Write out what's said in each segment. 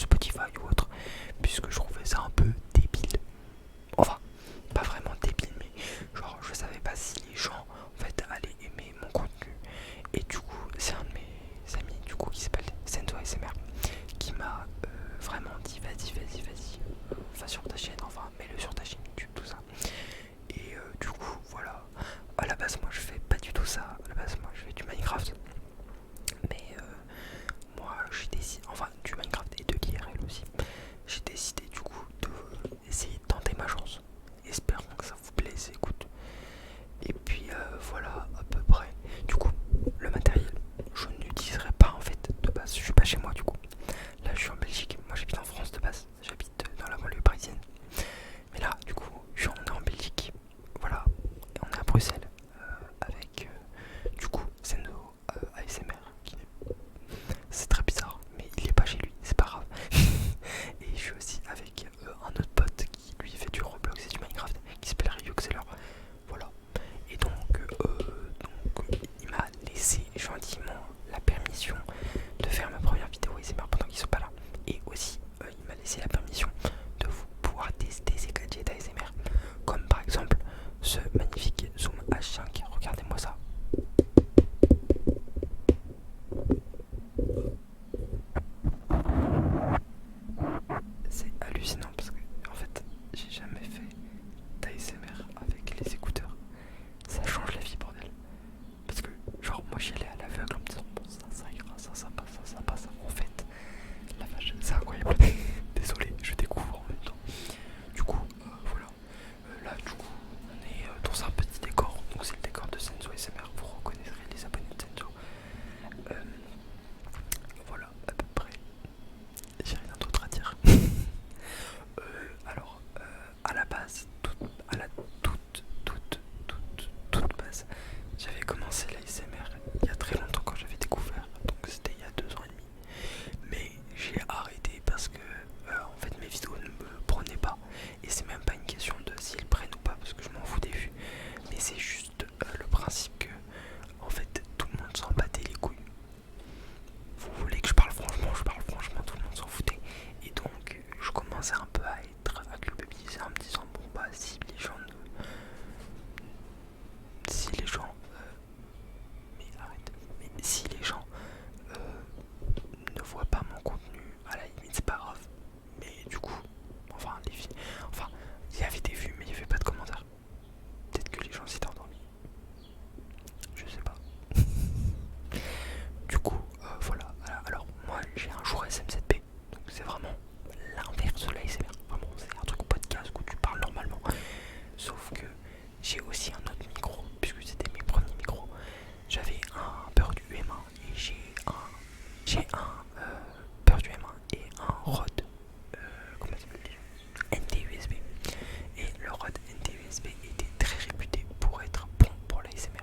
Spotify ou autre, puisque je trouvais ça un peu débile. Enfin, pas vraiment débile, mais genre je savais pas si les gens en fait allaient aimer mon contenu. Et du coup, c'est un de mes amis du coup qui s'appelle Senzo ASMR qui m'a vraiment dit vas-y, va sur ta chaîne, enfin mets-le sur ta chaîne YouTube, tout ça. Et du coup, voilà. À la base, moi je fais pas du tout ça. À la base, moi je fais du Minecraft. Mais moi j'ai décidé, enfin du Minecraft et de l'IRL aussi. J'ai décidé du coup d'essayer de tenter ma chance. Espérons que ça vous plaise, écoute. Et puis voilà à peu près. Du coup, le matériel, je n'utiliserai pas en fait de base. Je suis pas chez moi du coup. Là je suis en Belgique. Moi j'habite en France de base. J'habite dans la banlieue parisienne. Mais là du coup, on est en Belgique. Voilà. Et on est à Bruxelles. Avec du coup Senzo ASMR qui c'est très bizarre, mais il est pas chez lui, c'est pas grave. Et je suis aussi avec un autre pote qui lui fait du Roblox et du Minecraft qui s'appelle Ryuxeller. Voilà. Et donc il m'a laissé gentiment la permission de faire ma première vidéo ASMR pendant qu'ils sont pas là. Et aussi il m'a laissé la permission de vous pouvoir tester ces gadgets ASMR. Comme par exemple ce magnifique Zoom H5. Regardez-moi ça. C'est hallucinant parce que en fait j'ai jamais fait d'ASMR avec les écouteurs. Ça change la vie, bordel. Parce que genre moi j'y allais à l'aveugle en me disant bon ça ira, ça passe. En fait la vache c'est incroyable. Désolé, je découvre en même temps. Du coup voilà. Là du coup on est dans un petit décor. Donc c'est le décor de Senzo ASMR. Vous reconnaîtrez les abonnés de Senzo. Voilà à peu près. J'ai rien d'autre à dire. Alors, à la base, à la toute base, j'avais commencé l'ASMR il y a très longtemps quand j'avais découvert, donc c'était il y a 2 ans et demi. Mais j'ai arrêté parce que en fait mes vidéos ne me prenaient pas. Et c'est même pas une question de s'ils prennent ou pas parce que je m'en fous des vues. Mais c'est juste le principe que en fait tout le monde s'en battait les couilles. Vous voulez que je parle franchement, tout le monde s'en foutait. Et donc je commençais un peu à culpabiliser en me disant bon bah si les gens mais arrête, mais si les gens ne voient pas mon contenu, à la limite c'est pas grave. Mais du coup, enfin les filles, enfin il y avait des vues mais il y avait pas de commentaires. Peut-être que les gens s'étaient endormis. Je sais pas. Du coup, voilà. Alors moi j'ai un jour SM7B, donc c'est vraiment l'inverse de l'ASMR. Vraiment, c'est un truc podcast où tu parles normalement. Sauf que j'ai aussi un autre micro, puisque c'était mes premiers micros. J'avais un Purdue M1 et j'ai un Purdue M1 et un Rode comment ça s'appelle, NT-USB. Et le Rode NT-USB était très réputé pour être bon pour l'ASMR.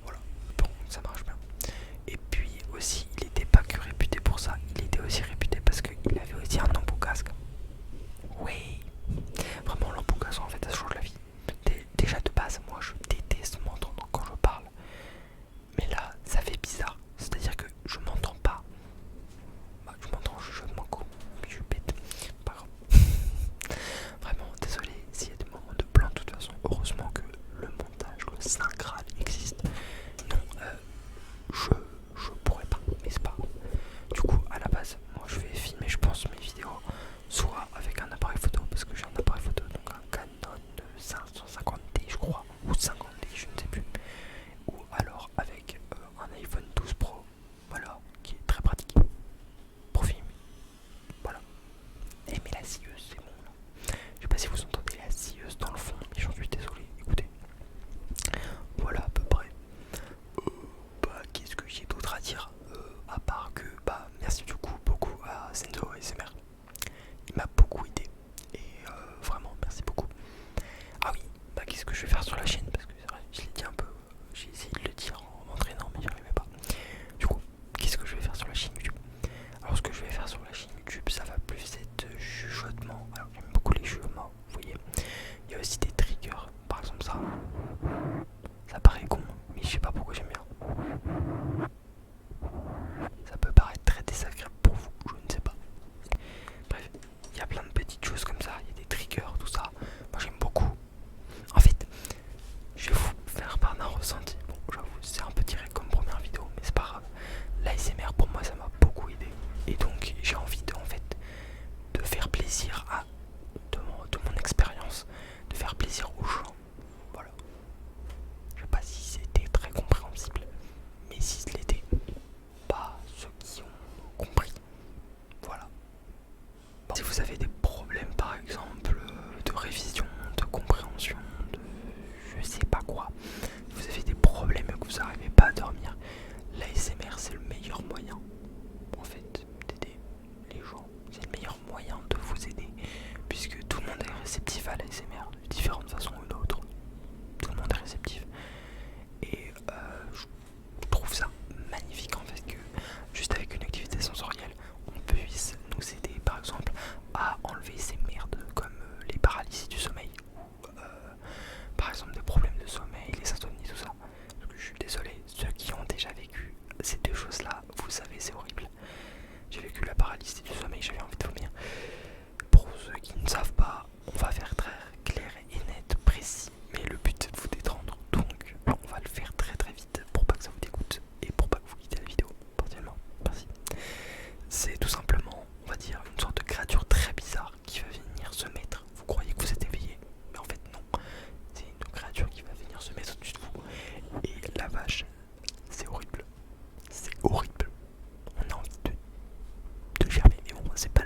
Voilà, bon, ça marche bien. Et puis aussi, il était pas que réputé pour ça, il était aussi réputé parce qu'il avait aussi un embout casque. Oui, vraiment l'embout casque en fait ça change la vie. Déjà de base, moi je déteste m'entendre quand je parle. Mais là, ça fait bizarre. C'est-à-dire que je m'entends pas. Bah, je m'entends chuchotement con. Je suis bête. Pas grave. Vraiment, désolé s'il y a des moments de blanc de toute façon. Heureusement que le montage, le Saint Graal existe. Non, je pourrais pas, mais c'est pas grave. Du coup, à la base, moi je vais filmer, je pense, mes vidéos soit avec un appareil photo, parce que j'ai un appareil photo, donc un Canon 550D, je crois, ou 50D, je ne sais plus, ou alors avec un iPhone 12 Pro, voilà, qui est très pratique pour filmer. Voilà. Et mais la scieuse, c'est bon là. Je sais pas si vous entendez la scieuse dans le fond, mais j'en suis désolé, écoutez. Voilà à peu près. Bah, qu'est-ce que j'ai d'autre à dire à part que bah merci du coup beaucoup à Senzo ASMR. Il m'a beaucoup aidé et vraiment merci beaucoup. Ah oui, bah qu'est-ce que je vais faire sur la chaîne parce que c'est vrai, je l'ai dit un peu, j'ai essayé de le dire en m'entraînant mais j'y arrivais pas. Du coup, qu'est-ce que je vais faire sur la chaîne YouTube? Alors ce que je vais faire sur la chaîne YouTube, ça va plus être chuchotement. Alors j'aime beaucoup les chuchotements, vous voyez. Il y a aussi des triggers, par exemple ça. Ça paraît con, mais je sais pas pourquoi j'aime bien. Ça peut paraître très désagréable pour vous, je ne sais pas. donc j'ai envie de, en fait, de faire plaisir à de mon expérience, de faire plaisir aux gens. Voilà. Je sais pas si c'était très compréhensible, mais si ce l'était, pas ceux qui ont compris. Voilà. Bon, si vous avez des problèmes par exemple de révision, de compréhension, de je sais pas quoi, vous avez des problèmes et que vous n'arrivez pas à dormir, l'ASMR c'est le meilleur moyen en fait d'aider les gens. C'est le meilleur moyen de vous aider puisque tout le monde est réceptif à l'ASMR de différentes façons ou d'autres. Tout le monde est réceptif. Et je trouve ça magnifique en fait que juste avec une activité sensorielle on puisse nous aider par exemple à enlever ces merdes comme les paralysies du sommeil ou par exemple des problèmes de sommeil, les insomnies, tout ça. Parce que je suis désolé, ceux qui ont déjà vécu ces deux choses là, vous savez c'est horrible. J'ai vécu la paralysie du sommeil, j'avais envie de vomir. Pour ceux qui ne savent pas, on va faire très clair et net, précis, mais le but c'est de vous détendre, donc on va le faire très très vite pour pas que ça vous dégoûte et pour pas que vous quittez la vidéo partiellement. Merci. C'est tout simplement, on va dire, une sorte de créature très bizarre qui va venir se mettre. Vous croyez que vous êtes éveillé, mais en fait non. C'est une créature qui va venir se mettre au-dessus de vous. Et la vache, c'est horrible. C'est horrible. On a envie de germer, mais bon, c'est pas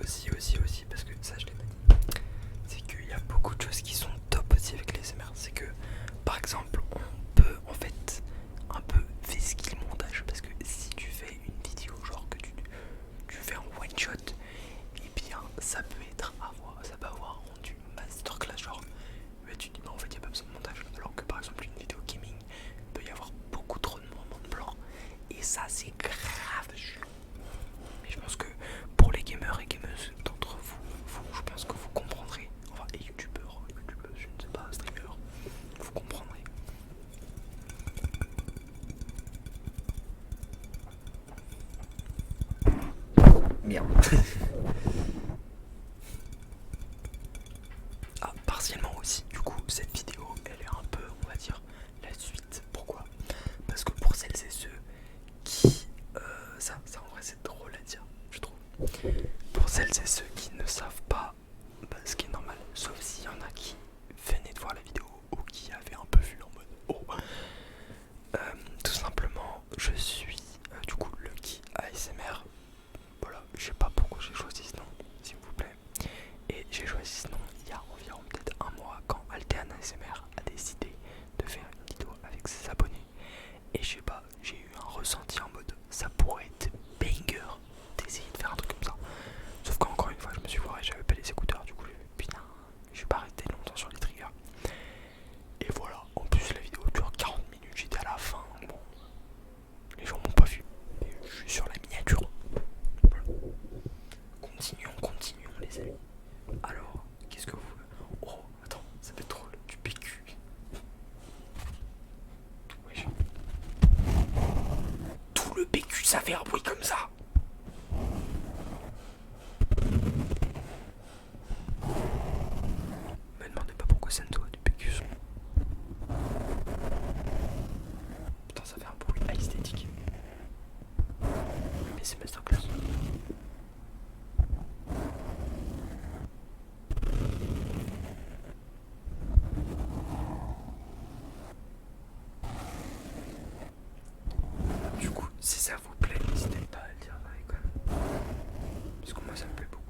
aussi, parce que ça je l'ai pas dit, c'est qu'il y a beaucoup de choses qui sont top aussi avec les SMR. C'est que par exemple on peut en fait un peu skill montage, parce que si tu fais une vidéo genre que tu fais un one shot, et bien ça peut être ça peut avoir rendu masterclass genre, mais tu te dis bah en fait il n'y a pas besoin de montage, alors que par exemple une vidéo gaming peut y avoir beaucoup trop de moments de blanc et ça c'est grave chiant. Mais je pense que pour les gamers et gameuses d'entre vous, je pense que vous comprendrez, enfin et youtubeurs, je ne sais pas, streamers, vous comprendrez. Merde. Ah, partiellement aussi, du coup, cette vidéo, elle est un peu, on va dire, la suite. Pourquoi? Parce que pour celles et ceux qui... ça en vrai c'est drôle à dire, je trouve. Pour celles et ceux qui ne savent pas, bah, ce qui est normal, sauf s'il y en a qui venaient de voir la vidéo ou qui avaient un peu vu en mode oh. Tout simplement, je suis du coup Lucky ASMR. Voilà, je sais pas pourquoi j'ai choisi ce nom, s'il vous plaît. Et j'ai choisi ce nom il y a environ peut-être un mois quand Altean ASMR a décidé de faire une vidéo avec ses abonnés. Et je sais pas, j'ai eu un ressenti en mode ça pourrait être banger d'essayer de faire un truc comme ça. Sauf qu'encore une fois je me suis foiré, j'avais pas les écouteurs, du coup putain, je suis pas resté longtemps sur les triggers. Et voilà, en plus la vidéo dure 40 minutes, j'étais à la fin, bon, les gens m'ont pas vu, et je suis sur la miniature. Voilà. Continuons les amis. Alors, qu'est-ce que vous... Oh, attends, ça peut être drôle, du PQ. Wesh. Tout le PQ, ça fait un bruit comme ça. Me demandez pas pourquoi ça ne doit du PQ son. Putain, ça fait un bruit esthétique. Mais c'est masterclass. Du coup, si ça vous plaît, n'hésitez pas à le dire dans les commentaires. Parce que moi ça me plaît beaucoup.